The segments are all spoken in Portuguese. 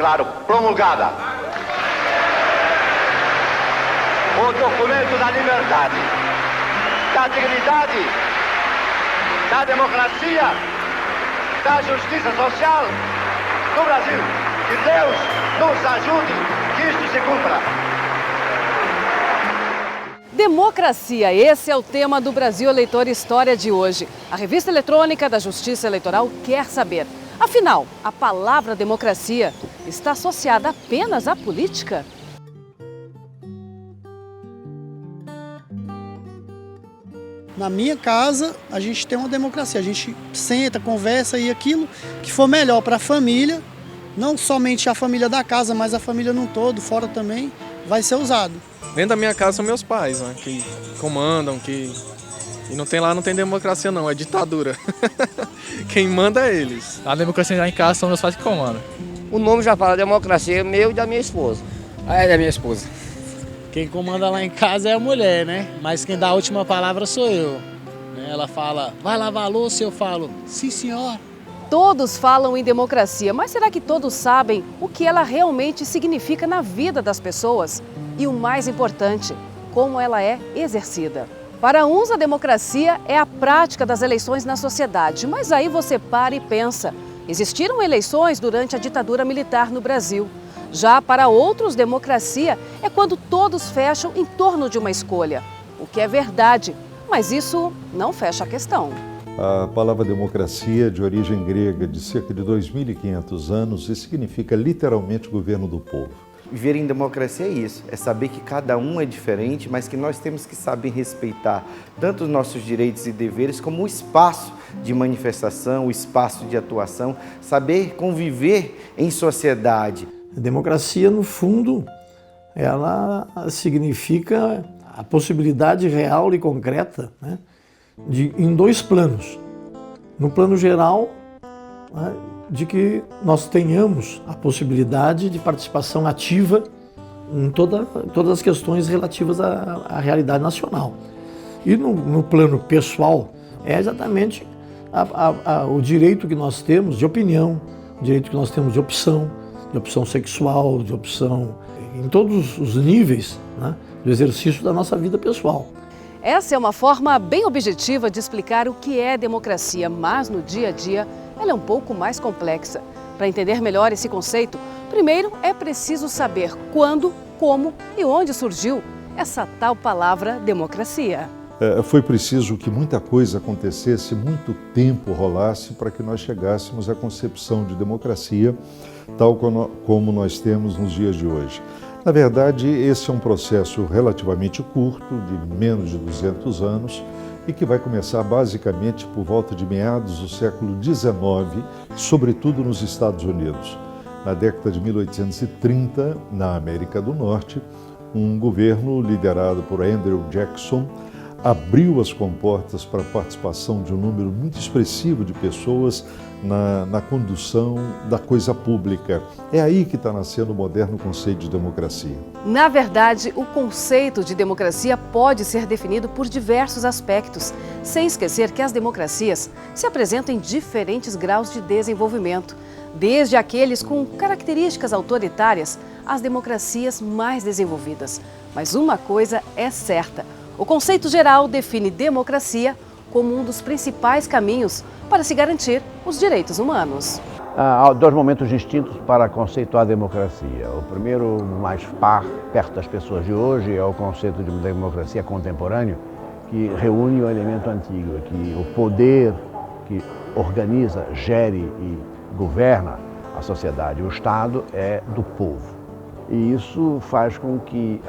declaro promulgada o documento da liberdade, da dignidade, da democracia, da justiça social no Brasil. Que Deus nos ajude que isto se cumpra. Democracia, esse é o tema do Brasil Eleitor História de hoje. A revista eletrônica da Justiça Eleitoral quer saber. Afinal, a palavra democracia está associada apenas à política? Na minha casa, a gente tem uma democracia. A gente senta, conversa e aquilo que for melhor para a família, não somente a família da casa, mas a família num todo, fora também, vai ser usado. Dentro da minha casa são meus pais, né, que comandam, e não tem democracia não, é ditadura. Quem manda é eles. A democracia lá em casa são meus pais que comandam. O nome já fala democracia, meu e da minha esposa. É da minha esposa. Quem comanda lá em casa é a mulher, né? Mas quem dá a última palavra sou eu. Ela fala, vai lavar a louça, eu falo, sim senhor. Todos falam em democracia, mas será que todos sabem o que ela realmente significa na vida das pessoas? E o mais importante, como ela é exercida. Para uns, a democracia é a prática das eleições na sociedade, mas aí você para e pensa. Existiram eleições durante a ditadura militar no Brasil. Já para outros, democracia é quando todos fecham em torno de uma escolha. O que é verdade, mas isso não fecha a questão. A palavra democracia é de origem grega, de cerca de 2.500 anos, e significa literalmente governo do povo. Viver em democracia é isso, é saber que cada um é diferente, mas que nós temos que saber respeitar tanto os nossos direitos e deveres como o espaço de manifestação, o espaço de atuação, saber conviver em sociedade. A democracia, no fundo, ela significa a possibilidade real e concreta, né, em dois planos. No plano geral, né, de que nós tenhamos a possibilidade de participação ativa em todas as questões relativas à realidade nacional. E no plano pessoal, é exatamente o direito que nós temos de opinião, o direito que nós temos de opção sexual, de opção em todos os níveis, né, do exercício da nossa vida pessoal. Essa é uma forma bem objetiva de explicar o que é democracia, mas no dia a dia ela é um pouco mais complexa. Para entender melhor esse conceito, primeiro é preciso saber quando, como e onde surgiu essa tal palavra democracia. Foi preciso que muita coisa acontecesse, muito tempo rolasse para que nós chegássemos à concepção de democracia tal como nós temos nos dias de hoje. Na verdade, esse é um processo relativamente curto, de menos de 200 anos, e que vai começar basicamente por volta de meados do século XIX, sobretudo nos Estados Unidos. Na década de 1830, na América do Norte, um governo liderado por Andrew Jackson abriu as comportas para a participação de um número muito expressivo de pessoas na condução da coisa pública. É aí que está nascendo o moderno conceito de democracia. Na verdade, o conceito de democracia pode ser definido por diversos aspectos, sem esquecer que as democracias se apresentam em diferentes graus de desenvolvimento, desde aqueles com características autoritárias às democracias mais desenvolvidas. Mas uma coisa é certa: o conceito geral define democracia como um dos principais caminhos para se garantir os direitos humanos. Há dois momentos distintos para conceituar a democracia. O primeiro, mais perto das pessoas de hoje, é o conceito de democracia contemporâneo, que reúne o elemento antigo, que o poder que organiza, gere e governa a sociedade, o Estado, é do povo. E isso faz com que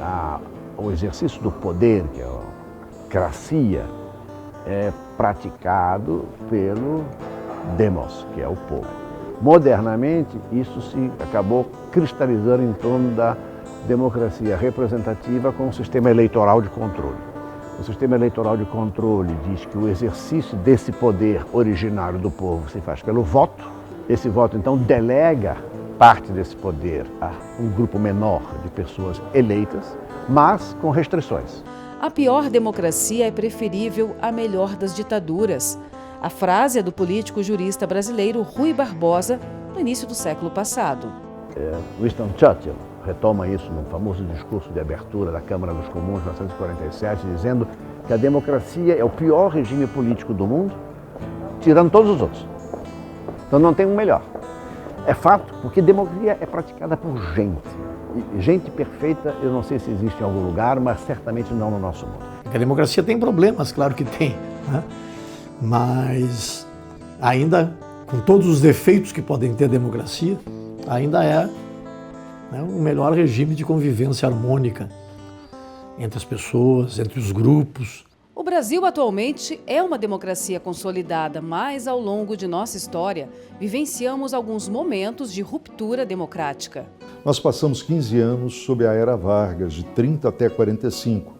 o exercício do poder, que é a cracia, é praticado pelo demos, que é o povo. Modernamente, isso se acabou cristalizando em torno da democracia representativa com o sistema eleitoral de controle. O sistema eleitoral de controle diz que o exercício desse poder originário do povo se faz pelo voto. Esse voto, então, delega parte desse poder a um grupo menor de pessoas eleitas, mas com restrições. A pior democracia é preferível à melhor das ditaduras. A frase é do político jurista brasileiro Rui Barbosa, no início do século passado. Winston Churchill retoma isso no famoso discurso de abertura da Câmara dos Comuns de 1947, dizendo que a democracia é o pior regime político do mundo, tirando todos os outros. Então não tem um melhor. É fato, porque democracia é praticada por gente. E gente perfeita, eu não sei se existe em algum lugar, mas certamente não no nosso mundo. A democracia tem problemas, claro que tem, né? Mas ainda, com todos os defeitos que podem ter a democracia, ainda é, né, o melhor regime de convivência harmônica entre as pessoas, entre os grupos. O Brasil atualmente é uma democracia consolidada, mas ao longo de nossa história, vivenciamos alguns momentos de ruptura democrática. Nós passamos 15 anos sob a era Vargas, de 30 até 45,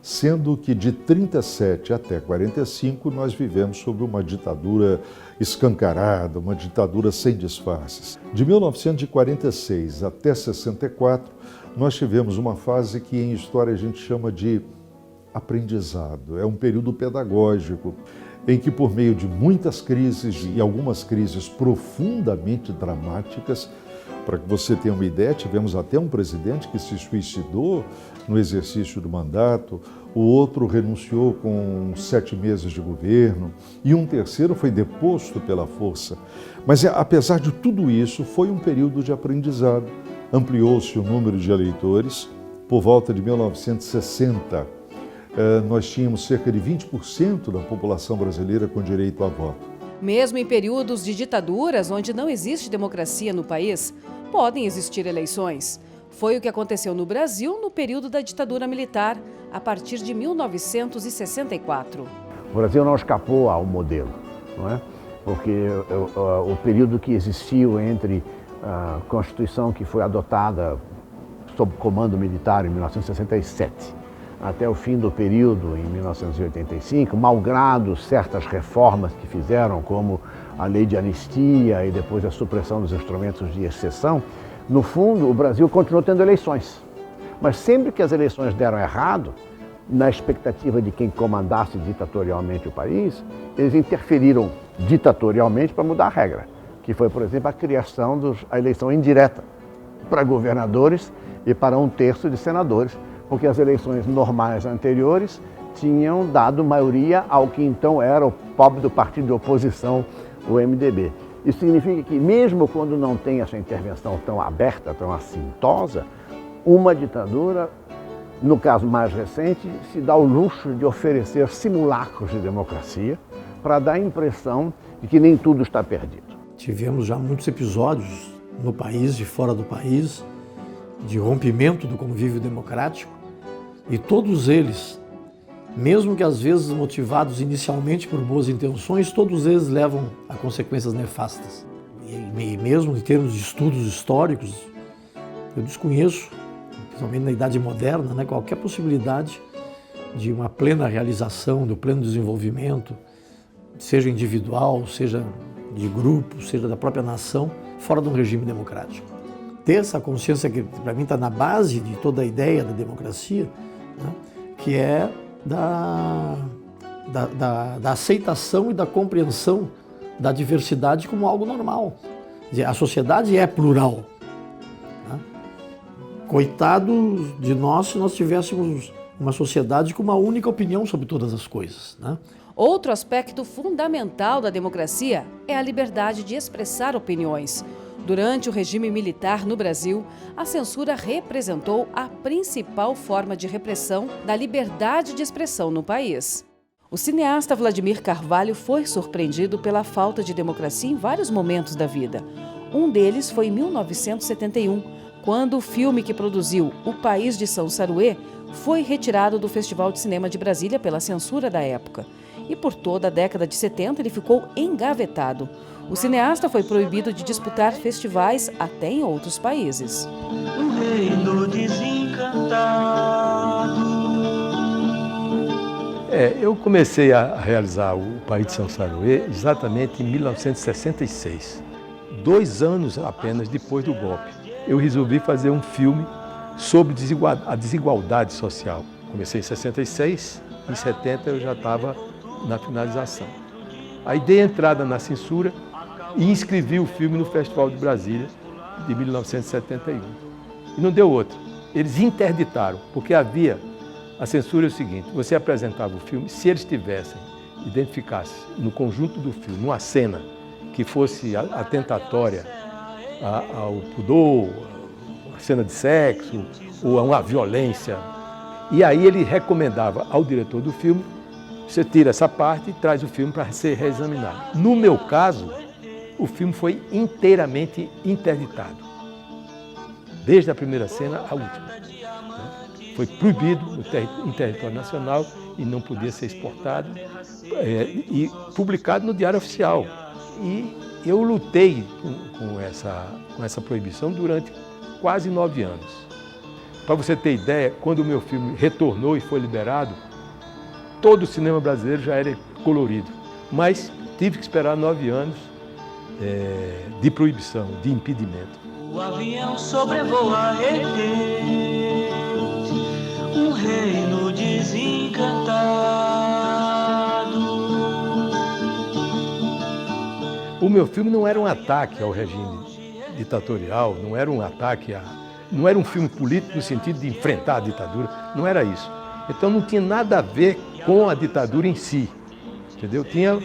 sendo que de 37 até 45 nós vivemos sob uma ditadura escancarada, uma ditadura sem disfarces. De 1946 até 64, nós tivemos uma fase que em história a gente chama de aprendizado. É um período pedagógico em que, por meio de muitas crises e algumas crises profundamente dramáticas, para que você tenha uma ideia, tivemos até um presidente que se suicidou no exercício do mandato, o outro renunciou com 7 meses de governo e um terceiro foi deposto pela força. Mas, apesar de tudo isso, foi um período de aprendizado. Ampliou-se o número de eleitores. Por volta de 1960, nós tínhamos cerca de 20% da população brasileira com direito a voto. Mesmo em períodos de ditaduras onde não existe democracia no país, podem existir eleições. Foi o que aconteceu no Brasil no período da ditadura militar, a partir de 1964. O Brasil não escapou ao modelo, não é? Porque o período que existiu entre a Constituição que foi adotada sob comando militar em 1967 até o fim do período em 1985, malgrado certas reformas que fizeram, como a lei de anistia e depois a supressão dos instrumentos de exceção, no fundo o Brasil continuou tendo eleições. Mas sempre que as eleições deram errado, na expectativa de quem comandasse ditatorialmente o país, eles interferiram ditatorialmente para mudar a regra, que foi, por exemplo, a criação da eleição indireta para governadores e para 1/3 de senadores, porque as eleições normais anteriores tinham dado maioria ao que então era o pobre do partido de oposição, o MDB. Isso significa que mesmo quando não tem essa intervenção tão aberta, tão assintosa, uma ditadura, no caso mais recente, se dá o luxo de oferecer simulacros de democracia para dar a impressão de que nem tudo está perdido. Tivemos já muitos episódios no país e fora do país de rompimento do convívio democrático, e todos eles, mesmo que às vezes motivados inicialmente por boas intenções, todos eles levam a consequências nefastas. E mesmo em termos de estudos históricos, eu desconheço, principalmente na Idade Moderna, né, qualquer possibilidade de uma plena realização, do pleno desenvolvimento, seja individual, seja de grupo, seja da própria nação, fora de um regime democrático. Ter essa consciência que, para mim, está na base de toda a ideia da democracia, né, que é da aceitação e da compreensão da diversidade como algo normal. Quer dizer, a sociedade é plural. Né? Coitado de nós se nós tivéssemos uma sociedade com uma única opinião sobre todas as coisas. Né? Outro aspecto fundamental da democracia é a liberdade de expressar opiniões. Durante o regime militar no Brasil, a censura representou a principal forma de repressão da liberdade de expressão no país. O cineasta Vladimir Carvalho foi surpreendido pela falta de democracia em vários momentos da vida. Um deles foi em 1971, quando o filme que produziu O País de São Saruê foi retirado do Festival de Cinema de Brasília pela censura da época. E por toda a década de 70 ele ficou engavetado. O cineasta foi proibido de disputar festivais até em outros países. Um reino desencantado. Eu comecei a realizar o País de São Saruê exatamente em 1966. 2 anos apenas depois do golpe. Eu resolvi fazer um filme sobre a desigualdade social. Comecei em 66, em 70 eu já estava na finalização. Aí dei entrada na censura e inscrevi o filme no Festival de Brasília de 1971. E não deu outra. Eles interditaram, porque havia a censura é o seguinte, você apresentava o filme, se eles identificassem no conjunto do filme, numa cena que fosse atentatória ao pudor, a cena de sexo, ou a uma violência, e aí ele recomendava ao diretor do filme, você tira essa parte e traz o filme para ser reexaminado. No meu caso, o filme foi inteiramente interditado, desde a primeira cena à última. Foi proibido em território nacional e não podia ser exportado e publicado no Diário Oficial. E eu lutei com essa proibição durante quase 9 anos. Para você ter ideia, quando o meu filme retornou e foi liberado, todo o cinema brasileiro já era colorido. Mas tive que esperar 9 anos de proibição, de impedimento. O avião sobrevoa um reino desencantado. O meu filme não era um ataque ao regime ditatorial, não era um ataque não era um filme político no sentido de enfrentar a ditadura, não era isso. Então não tinha nada a ver com a ditadura em si, entendeu? Tinha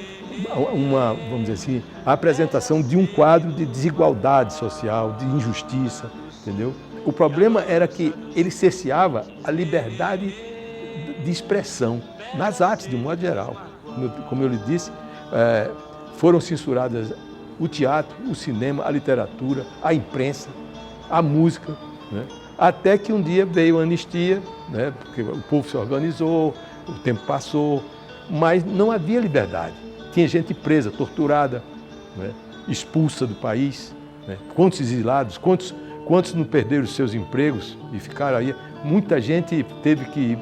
vamos dizer assim, a apresentação de um quadro de desigualdade social, de injustiça, entendeu? O problema era que ele cerceava a liberdade de expressão nas artes, de um modo geral. Como eu lhe disse, foram censuradas o teatro, o cinema, a literatura, a imprensa, a música, né? Até que um dia veio a anistia, né? Porque o povo se organizou, o tempo passou, mas não havia liberdade. Tinha gente presa, torturada, né? Expulsa do país, né? Quantos exilados, quantos não perderam os seus empregos e ficaram aí? Muita gente teve que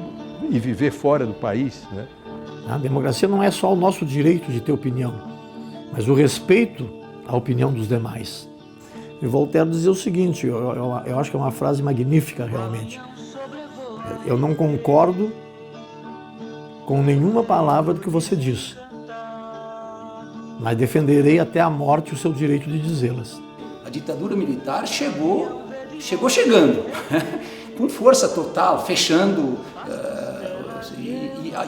ir viver fora do país, né? A democracia não é só o nosso direito de ter opinião, mas o respeito à opinião dos demais. E Voltaire dizia o seguinte, eu acho que é uma frase magnífica realmente. Eu não concordo com nenhuma palavra do que você diz, mas defenderei até a morte o seu direito de dizê-las. A ditadura militar chegou chegando, com força total, fechando,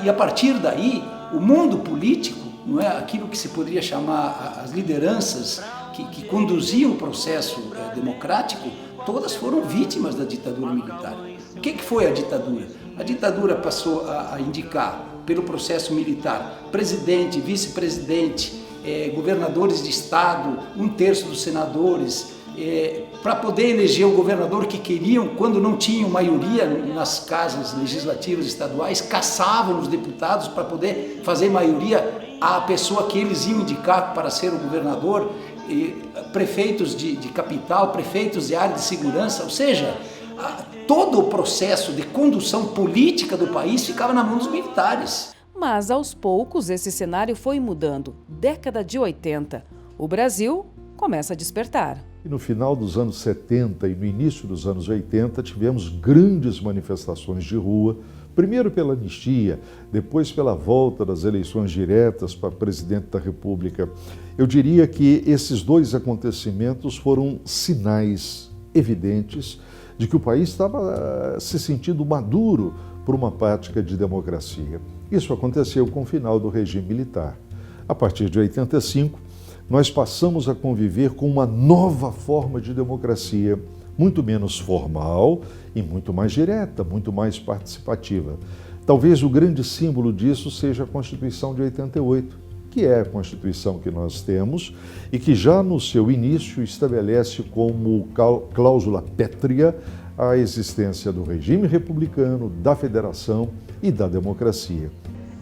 e a partir daí, o mundo político, não é, aquilo que se poderia chamar as lideranças que conduziam o processo democrático, todas foram vítimas da ditadura militar. O que foi a ditadura? A ditadura passou a indicar, pelo processo militar, presidente, vice-presidente, governadores de estado, 1/3 dos senadores, para poder eleger o governador que queriam, quando não tinham maioria nas casas legislativas estaduais, caçavam os deputados para poder fazer maioria à pessoa que eles iam indicar para ser o governador, prefeitos de capital, prefeitos de área de segurança, ou seja, todo o processo de condução política do país ficava na mão dos militares. Mas, aos poucos, esse cenário foi mudando. Década de 80, o Brasil começa a despertar. E no final dos anos 70 e no início dos anos 80, tivemos grandes manifestações de rua, primeiro pela anistia, depois pela volta das eleições diretas para presidente da República. Eu diria que esses dois acontecimentos foram sinais evidentes de que o país estava se sentindo maduro por uma prática de democracia. Isso aconteceu com o final do regime militar. A partir de 85, nós passamos a conviver com uma nova forma de democracia, muito menos formal e muito mais direta, muito mais participativa. Talvez o grande símbolo disso seja a Constituição de 88, que é a Constituição que nós temos e que já no seu início estabelece como cláusula pétrea a existência do regime republicano, da federação e da democracia.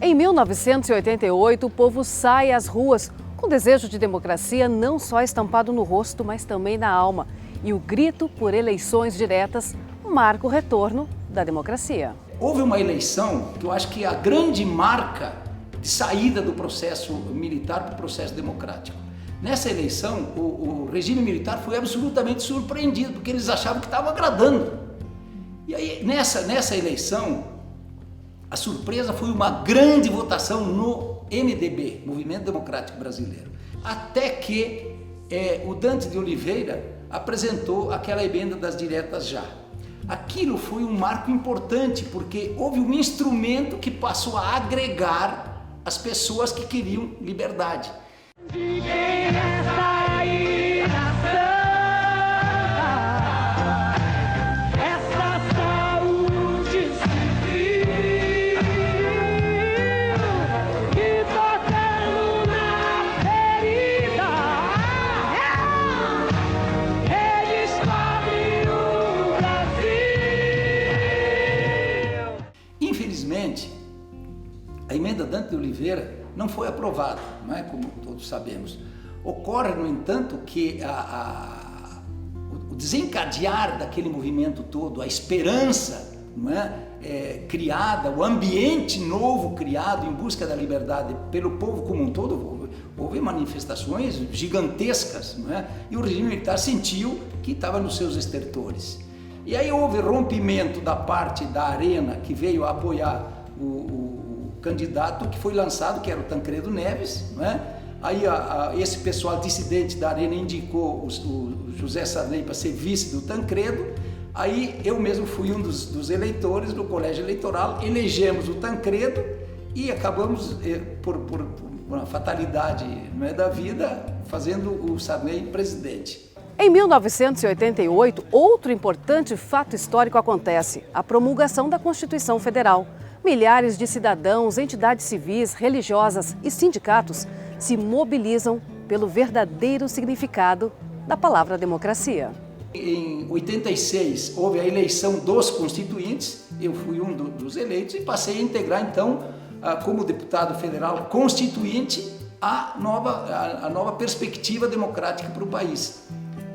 Em 1988, o povo sai às ruas com desejo de democracia não só estampado no rosto, mas também na alma. E o grito por eleições diretas marca o retorno da democracia. Houve uma eleição que eu acho que é a grande marca de saída do processo militar para o processo democrático. Nessa eleição, o regime militar foi absolutamente surpreendido, porque eles achavam que estava agradando. E aí, nessa eleição, a surpresa foi uma grande votação no MDB, Movimento Democrático Brasileiro. Até que o Dante de Oliveira apresentou aquela emenda das diretas já. Aquilo foi um marco importante, porque houve um instrumento que passou a agregar as pessoas que queriam liberdade. Infelizmente, a emenda Dante de Oliveira não foi aprovada, não é? Como todos sabemos. Ocorre, no entanto, que o desencadear daquele movimento todo, a esperança, não é? Criada, o ambiente novo criado em busca da liberdade pelo povo como um todo, houve manifestações gigantescas, não é? E o regime militar sentiu que estava nos seus estertores. E aí houve rompimento da parte da Arena, que veio apoiar o candidato que foi lançado, que era o Tancredo Neves, não é? Aí esse pessoal dissidente da Arena indicou o José Sarney para ser vice do Tancredo. Aí eu mesmo fui um dos eleitores do colégio eleitoral, elegemos o Tancredo e acabamos, por uma fatalidade, não é, da vida, fazendo o Sarney presidente. Em 1988, outro importante fato histórico acontece: a promulgação da Constituição Federal. Milhares de cidadãos, entidades civis, religiosas e sindicatos se mobilizam pelo verdadeiro significado da palavra democracia. Em 86, houve a eleição dos constituintes, eu fui um dos eleitos e passei a integrar, então, como deputado federal constituinte, a nova perspectiva democrática para o país.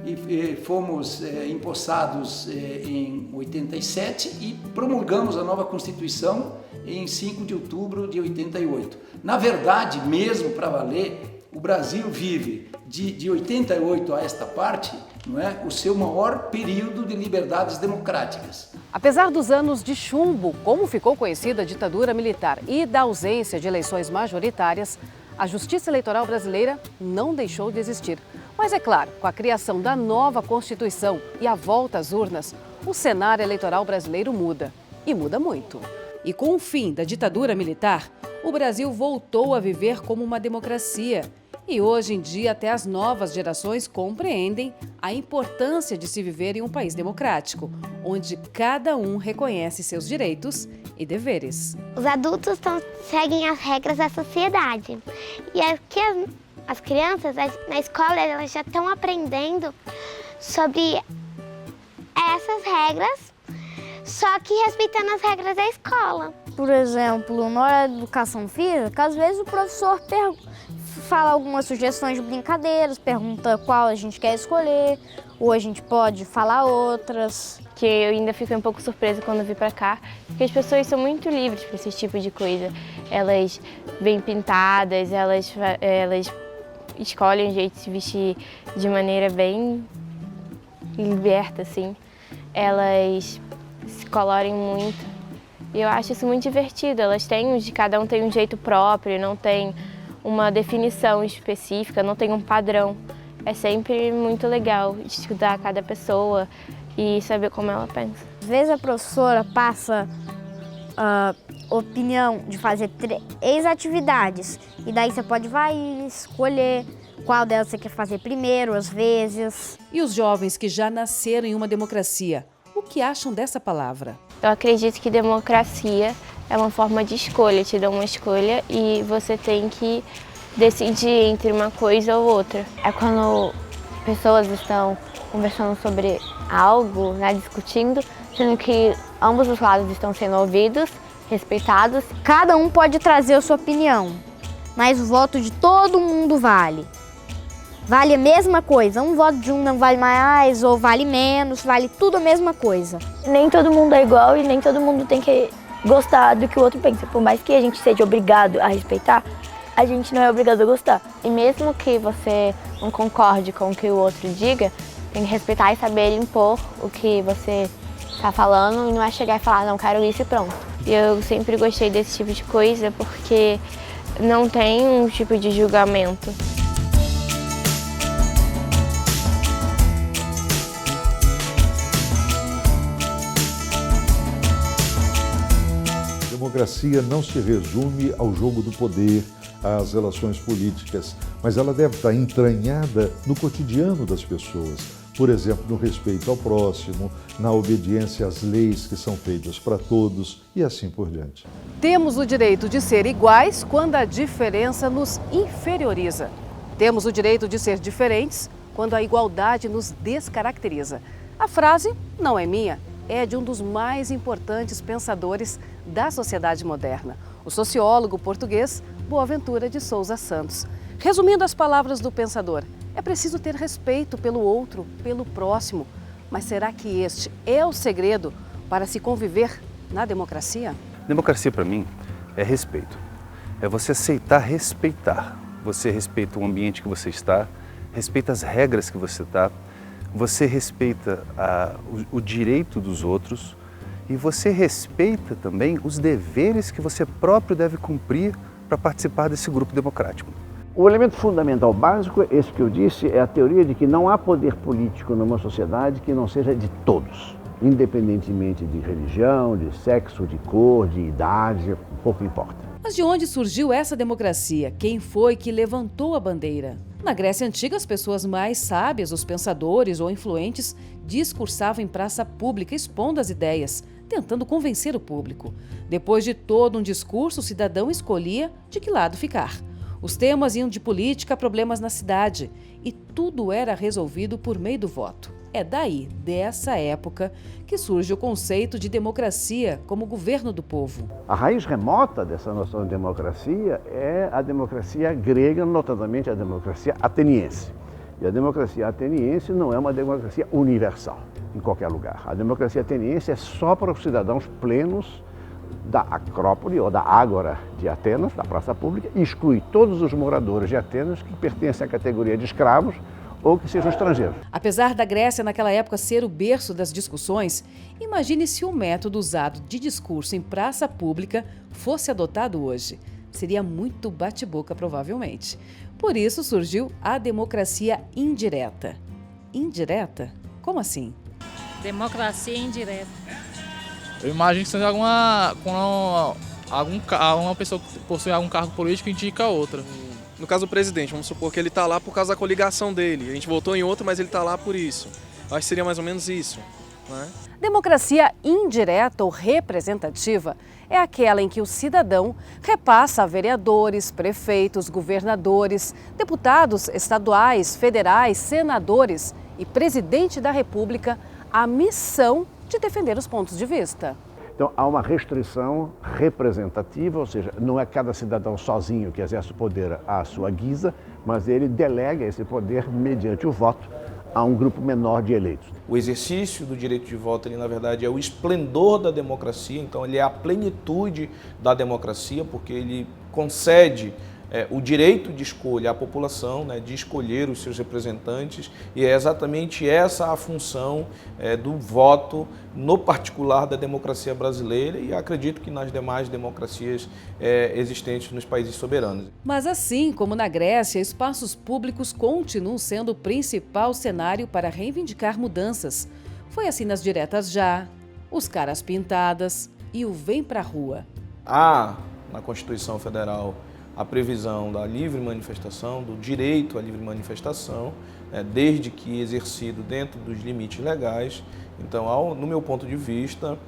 E fomos empossados em 87 e promulgamos a nova Constituição em 5 de outubro de 88. Na verdade, mesmo para valer, o Brasil vive de 88 a esta parte, não é, o seu maior período de liberdades democráticas. Apesar dos anos de chumbo, como ficou conhecida a ditadura militar, e da ausência de eleições majoritárias, a Justiça Eleitoral brasileira não deixou de existir. Mas é claro, com a criação da nova Constituição e a volta às urnas, o cenário eleitoral brasileiro muda. E muda muito. E com o fim da ditadura militar, o Brasil voltou a viver como uma democracia. E hoje em dia, até as novas gerações compreendem a importância de se viver em um país democrático, onde cada um reconhece seus direitos e deveres. Os adultos seguem as regras da sociedade. E aqui as crianças, na escola, elas já estão aprendendo sobre essas regras, só que respeitando as regras da escola. Por exemplo, na hora da educação física, às vezes o professor fala algumas sugestões de brincadeiras, pergunta qual a gente quer escolher, ou a gente pode falar outras. Que eu ainda fico um pouco surpresa quando vim pra cá, porque as pessoas são muito livres para esse tipo de coisa. Elas vêm pintadas, elas escolhem o jeito de se vestir de maneira bem liberta, assim. Elas se colorem muito. E eu acho isso muito divertido. Cada um tem um jeito próprio, não tem uma definição específica, não tem um padrão. É sempre muito legal estudar cada pessoa e saber como ela pensa. Às vezes a professora passa a opinião de fazer 3 atividades e daí você pode escolher qual delas você quer fazer primeiro, às vezes. E os jovens que já nasceram em uma democracia, o que acham dessa palavra? Eu acredito que democracia é uma forma de escolha, te dá uma escolha e você tem que decidir entre uma coisa ou outra. É quando pessoas estão conversando sobre algo, né, discutindo, sendo que ambos os lados estão sendo ouvidos, respeitados. Cada um pode trazer a sua opinião, mas o voto de todo mundo vale. Vale a mesma coisa, um voto de um não vale mais ou vale menos, vale tudo a mesma coisa. Nem todo mundo é igual e nem todo mundo tem que gostar do que o outro pensa. Por mais que a gente seja obrigado a respeitar, a gente não é obrigado a gostar. E mesmo que você não concorde com o que o outro diga, tem que respeitar e saber impor o que você está falando e não é chegar e falar, não, quero isso e pronto. E eu sempre gostei desse tipo de coisa porque não tem um tipo de julgamento. democracia não se resume ao jogo do poder, às relações políticas, mas ela deve estar entranhada no cotidiano das pessoas. Por exemplo, no respeito ao próximo, na obediência às leis que são feitas para todos e assim por diante. Temos o direito de ser iguais quando a diferença nos inferioriza. Temos o direito de ser diferentes quando a igualdade nos descaracteriza. A frase não é minha, é de um dos mais importantes pensadores da sociedade moderna, o sociólogo português Boaventura de Sousa Santos. Resumindo as palavras do pensador, é preciso ter respeito pelo outro, pelo próximo. Mas será que este é o segredo para se conviver na democracia? Democracia, para mim, é respeito. É você aceitar respeitar. Você respeita o ambiente que você está, respeita as regras que você está, você respeita o direito dos outros e você respeita também os deveres que você próprio deve cumprir para participar desse grupo democrático. O elemento fundamental básico, esse que eu disse, é a teoria de que não há poder político numa sociedade que não seja de todos, independentemente de religião, de sexo, de cor, de idade, pouco importa. Mas de onde surgiu essa democracia? Quem foi que levantou a bandeira? Na Grécia Antiga, as pessoas mais sábias, os pensadores ou influentes, discursavam em praça pública expondo as ideias, tentando convencer o público. Depois de todo um discurso, o cidadão escolhia de que lado ficar. Os temas iam de política a problemas na cidade e tudo era resolvido por meio do voto. É daí, dessa época, que surge o conceito de democracia como governo do povo. A raiz remota dessa noção de democracia é a democracia grega, notadamente a democracia ateniense. E a democracia ateniense não é uma democracia universal, em qualquer lugar. A democracia ateniense é só para os cidadãos plenos da Acrópole ou da Ágora de Atenas, da praça pública, e exclui todos os moradores de Atenas que pertencem à categoria de escravos ou que sejam estrangeiros. Apesar da Grécia naquela época ser o berço das discussões, imagine se o método usado de discurso em praça pública fosse adotado hoje. Seria muito bate-boca, provavelmente. Por isso surgiu a democracia indireta. Indireta? Como assim? Democracia indireta. Eu imagino que seja quando alguma pessoa que possui algum cargo político indica a outra. No caso do presidente, vamos supor que ele está lá por causa da coligação dele. A gente votou em outro, mas ele está lá por isso. Acho que seria mais ou menos isso, né? Democracia indireta ou representativa é aquela em que o cidadão repassa a vereadores, prefeitos, governadores, deputados estaduais, federais, senadores e presidente da República a missão de defender os pontos de vista. Então, há uma restrição representativa, ou seja, não é cada cidadão sozinho que exerce o poder à sua guisa, mas ele delega esse poder mediante o voto a um grupo menor de eleitos. O exercício do direito de voto, ele, na verdade, é o esplendor da democracia, então ele é a plenitude da democracia, porque ele concede o direito de escolha à população, né, de escolher os seus representantes, e é exatamente essa a função do voto, no particular da democracia brasileira, e acredito que nas demais democracias existentes nos países soberanos. Mas assim como na Grécia, espaços públicos continuam sendo o principal cenário para reivindicar mudanças. Foi assim nas diretas já, os caras pintadas e o vem pra rua. Há na Constituição Federal a previsão da livre manifestação, do direito à livre manifestação, desde que exercido dentro dos limites legais. Então, no meu ponto de vista,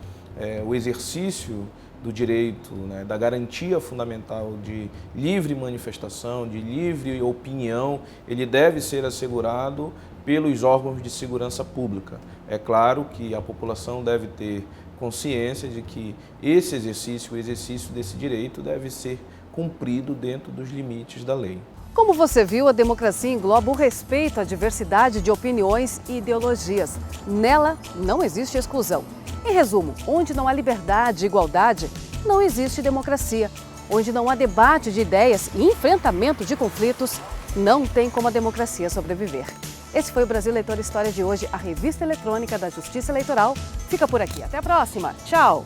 o exercício do direito, da garantia fundamental de livre manifestação, de livre opinião, ele deve ser assegurado pelos órgãos de segurança pública. É claro que a população deve ter consciência de que esse exercício, o exercício desse direito, deve ser cumprido dentro dos limites da lei. Como você viu, a democracia engloba o respeito à diversidade de opiniões e ideologias. Nela não existe exclusão. Em resumo, onde não há liberdade e igualdade, não existe democracia. Onde não há debate de ideias e enfrentamento de conflitos, não tem como a democracia sobreviver. Esse foi o Brasil Leitor História de hoje, a revista eletrônica da Justiça Eleitoral. Fica por aqui. Até a próxima. Tchau!